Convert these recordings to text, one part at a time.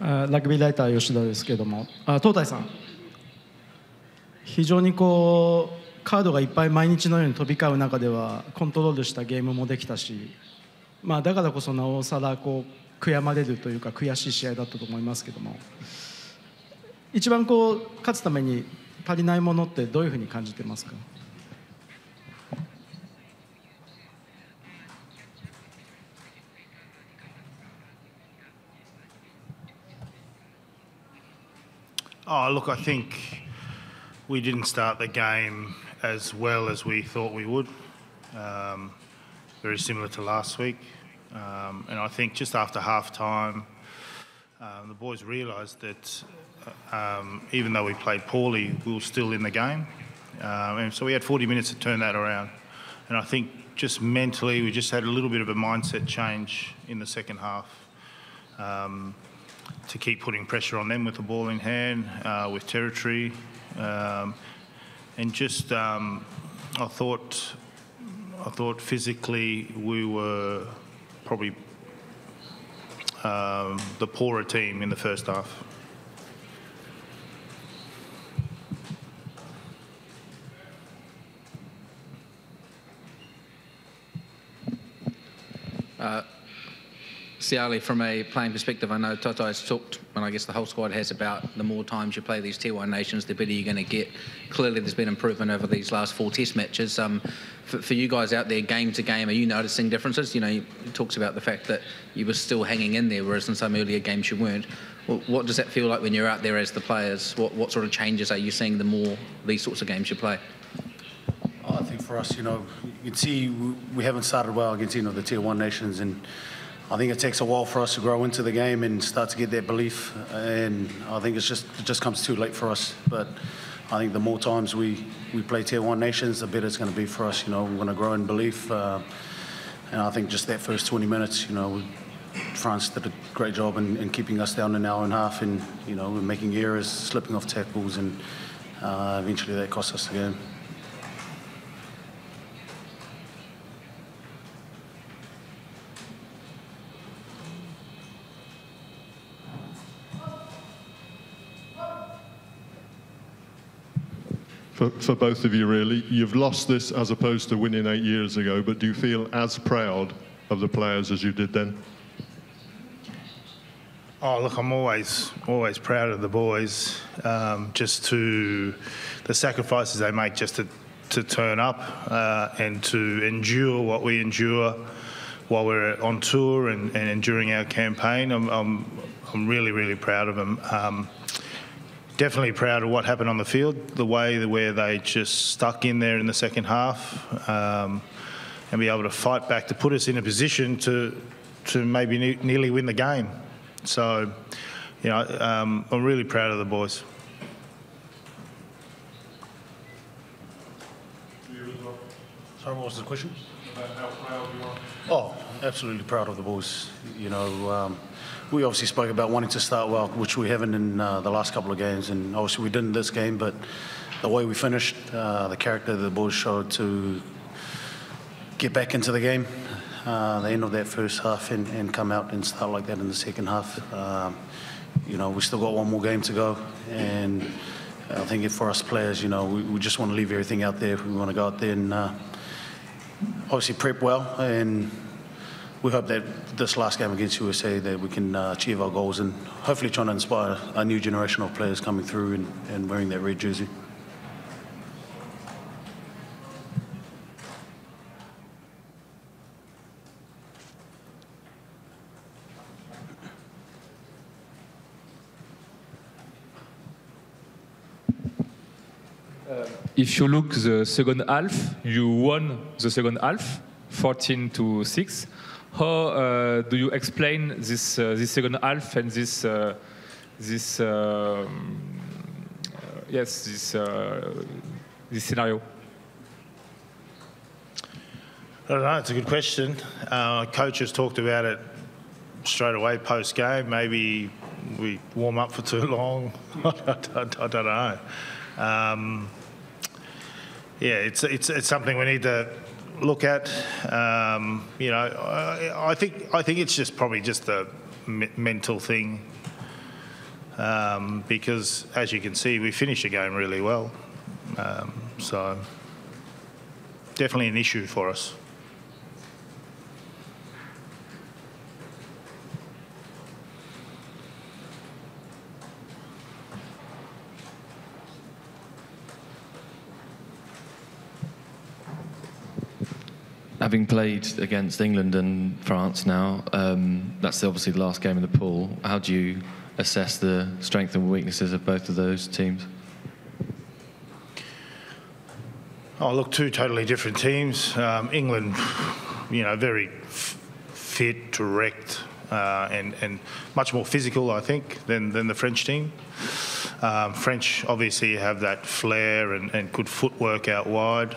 ラグビーライター吉田ですけども、東大さん、非常にこうカードがいっぱい毎日のように飛び交う中ではコントロールしたゲームもできたし、だからこそなおさらこう悔やまれるというか悔しい試合だったと思いますけども、一番こう勝つために足りないものってどういうふうに感じてますか？Oh, look, I think we didn't start the game as well as we thought we would. Very similar to last week. And I think just after half-time, the boys realised that even though we played poorly, we were still in the game. And so we had 40 minutes to turn that around. And I think just mentally, we just had a little bit of a mindset change in the second half. To keep putting pressure on them with the ball in hand, with territory, and just I thought physically we were probably the poorer team in the first half. Siali, from a playing perspective, I know Toto has talked, and I guess the whole squad has, about the more times you play these Tier 1 nations, the better you're going to get. Clearly, there's been improvement over these last 4 Test matches. For you guys out there, game to game, are you noticing differences? You know, he talks about the fact that you were still hanging in there, whereas in some earlier games you weren't. Well, what does that feel like when you're out there as the players? What sort of changes are you seeing the more these sorts of games you play? I think for us, you know, you can see we haven't started well against, you know, the Tier 1 nations, and I think it takes a while for us to grow into the game and start to get that belief, and I think it just comes too late for us. But I think the more times we play Tier 1 nations, the better it's going to be for us. You know, we're going to grow in belief, and I think just that first 20 minutes, you know, France did a great job in keeping us down an hour and a half, and you know, we're making errors, slipping off tackles, and eventually that cost us the game. For both of you, really, you've lost this as opposed to winning 8 years ago, but do you feel as proud of the players as you did then? Oh, look, I'm always proud of the boys, just to the sacrifices they make just to turn up and to endure what we endure while we're on tour and during our campaign. I'm really proud of them. Definitely proud of what happened on the field, the way where they just stuck in there in the second half, and be able to fight back to put us in a position to maybe nearly win the game. So, you know, I'm really proud of the boys. Sorry, what was the question? About how proud you are. Oh, absolutely proud of the boys. You know, we obviously spoke about wanting to start well, which we haven't in the last couple of games, and obviously we didn't this game, but the way we finished, the character the boys showed to get back into the game, the end of that first half, and come out and start like that in the second half. You know, we still got one more game to go, and I think for us players, you know, we just want to leave everything out there. We want to go out there and obviously prep well, and we hope that this last game against USA that we can achieve our goals and hopefully trying to inspire a new generation of players coming through and wearing that red jersey. If you look the second half, you won the second half, 14-6. How do you explain this second half and this scenario? I don't know, it's a good question. Coaches talked about it straight away post-game. Maybe we warm up for too long. I don't know. Yeah, it's something we need to look at. You know, I think it's just probably just a mental thing. because, as you can see, we finished the game really well. So definitely an issue for us. Having played against England and France now, that's obviously the last game in the pool. How do you assess the strengths and weaknesses of both of those teams? Oh, look, two totally different teams. England, very fit, direct, and much more physical, I think, than the French team. French obviously have that flair and good footwork out wide.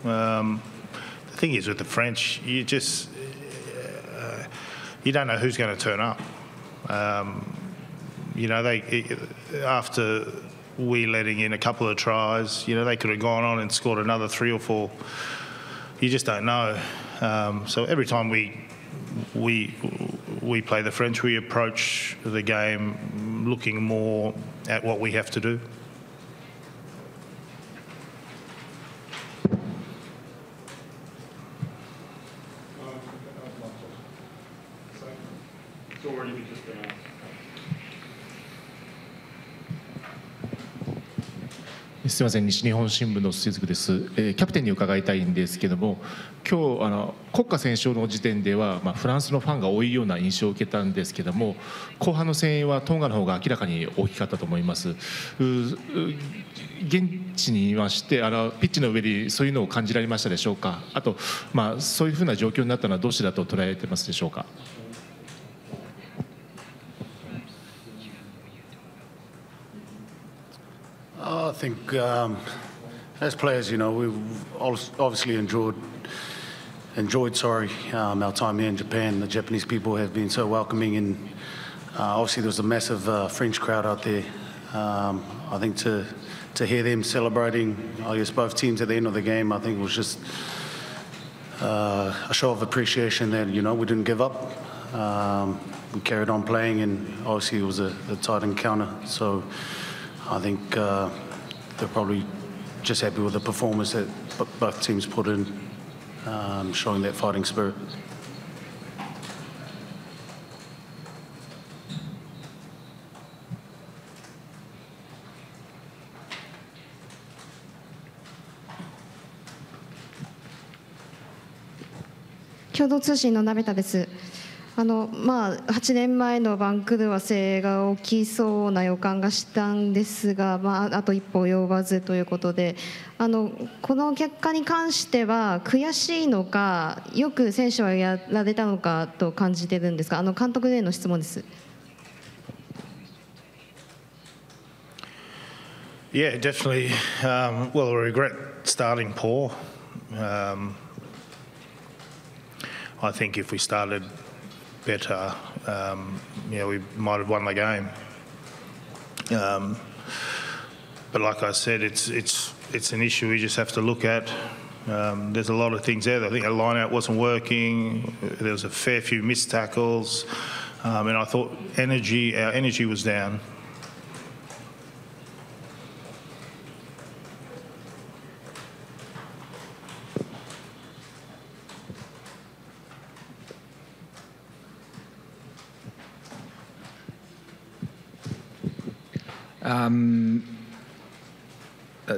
The thing is with the French, you don't know who's going to turn up. After we letting in a couple of tries, they could have gone on and scored another 3 or 4. You just don't know. So every time we play the French, we approach the game looking more at what we have to do.すみません、西日本新聞の鈴木です。キャプテンに伺いたいんですけども、今日国歌斉唱の時点では、フランスのファンが多いような印象を受けたんですけども、後半の声援はトンガの方が明らかに大きかったと思います。現地にいましてピッチの上でそういうのを感じられましたでしょうか。あと、そういうふうな状況になったのはどうしてだと捉えてますでしょうか。I think as players, we've obviously enjoyed our time here in Japan. The Japanese people have been so welcoming, and obviously there was a massive French crowd out there. I think to hear them celebrating, I guess, both teams at the end of the game, I think it was just a show of appreciation that we didn't give up. We carried on playing, and obviously it was a tight encounter. So I think they're probably just happy with the performance that both teams put in, showing that fighting spirit. .共同通信の鍋田です。8年前のバンクでは声援が大きそうな予感がしたんですが、あと一歩及ばずということで、この結果に関しては悔しいのか、よく選手はやられたのかと感じているんですか。監督への質問です。Yeah, definitely. Well, we regret starting poor. I think if we started better, we might have won the game. But like I said, it's an issue we just have to look at. There's a lot of things there. I think our line-out wasn't working. There was a fair few missed tackles, and I thought our energy was down.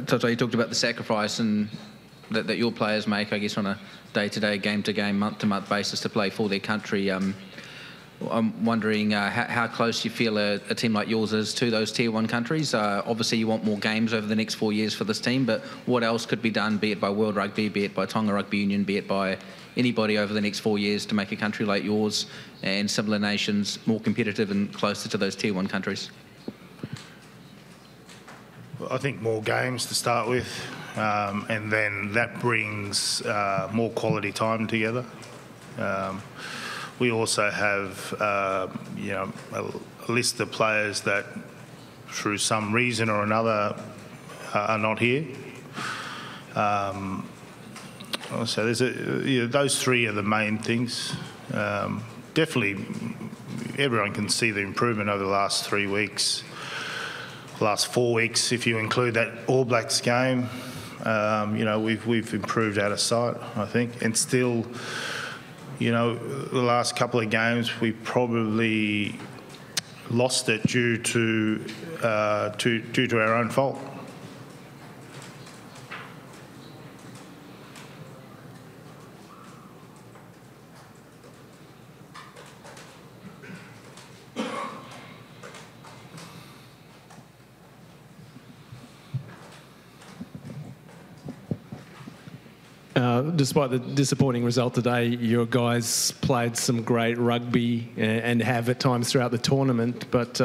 Toto, you talked about the sacrifice and that your players make, I guess, on a day-to-day, game-to-game, month-to-month basis to play for their country. I'm wondering how close you feel a team like yours is to those Tier 1 countries. Obviously, you want more games over the next 4 years for this team, but what else could be done, be it by World Rugby, be it by Tonga Rugby Union, be it by anybody over the next 4 years to make a country like yours and similar nations more competitive and closer to those Tier 1 countries? I think more games to start with, and then that brings more quality time together. We also have, a list of players that, through some reason or another, are not here. So there's those three are the main things. Definitely, everyone can see the improvement over the last 3 weeks. last 4 weeks, if you include that All Blacks game, we've improved out of sight, I think, and still, the last couple of games we probably lost it due to our own fault. Despite the disappointing result today, your guys played some great rugby and have at times throughout the tournament. But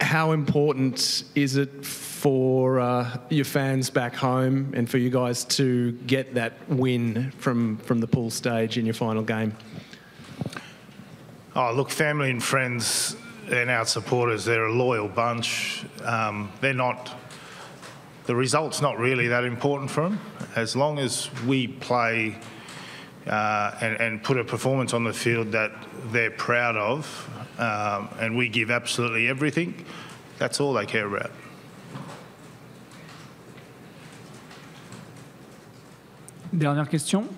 how important is it for your fans back home and for you guys to get that win from the pool stage in your final game? Oh, look, family and friends and our supporters, they're a loyal bunch. The result's not really that important for them. As long as we play and put a performance on the field that they're proud of and we give absolutely everything, that's all they care about. Dernière question.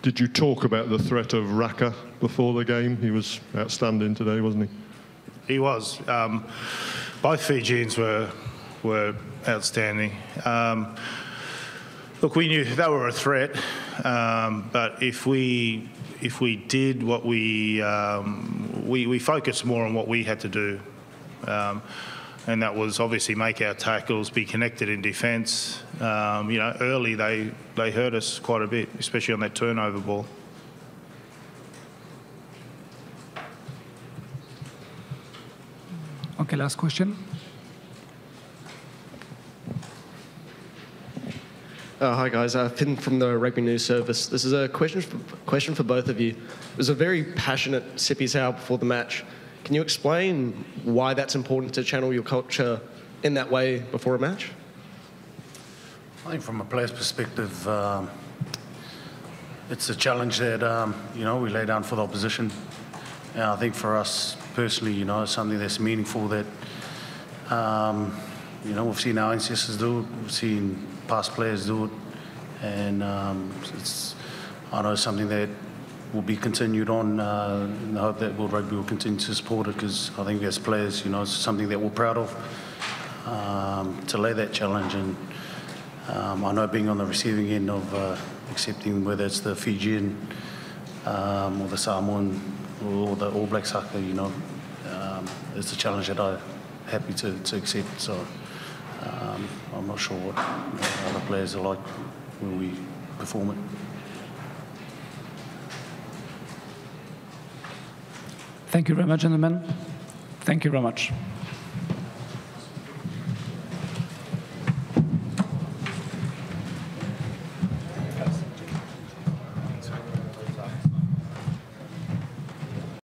Did you talk about the threat of Raka before the game? He was outstanding today, wasn't he? He was. Both Fijians were outstanding. Look, we knew they were a threat, but if we did what we focused more on what we had to do, and that was obviously make our tackles, be connected in defence. Early they hurt us quite a bit, especially on that turnover ball. Okay, last question. Hi guys, Finn from the Rugby News Service. This is a question for both of you. It was a very passionate sippy sour before the match. Can you explain why that's important to channel your culture in that way before a match? I think from a player's perspective, it's a challenge that, we lay down for the opposition. And I think for us personally, it's something that's meaningful that, we've seen our ancestors do it, we've seen past players do it, and I know it's something that will be continued on in the hope that World Rugby will continue to support it, because I think as players, it's something that we're proud of to lay that challenge. And I know being on the receiving end of accepting whether it's the Fijian or the Samoan or the All Blacks haka, it's a challenge that I'm happy to accept. So I'm not sure what other players are like when we perform it. Thank you very much, gentlemen. Thank you very much.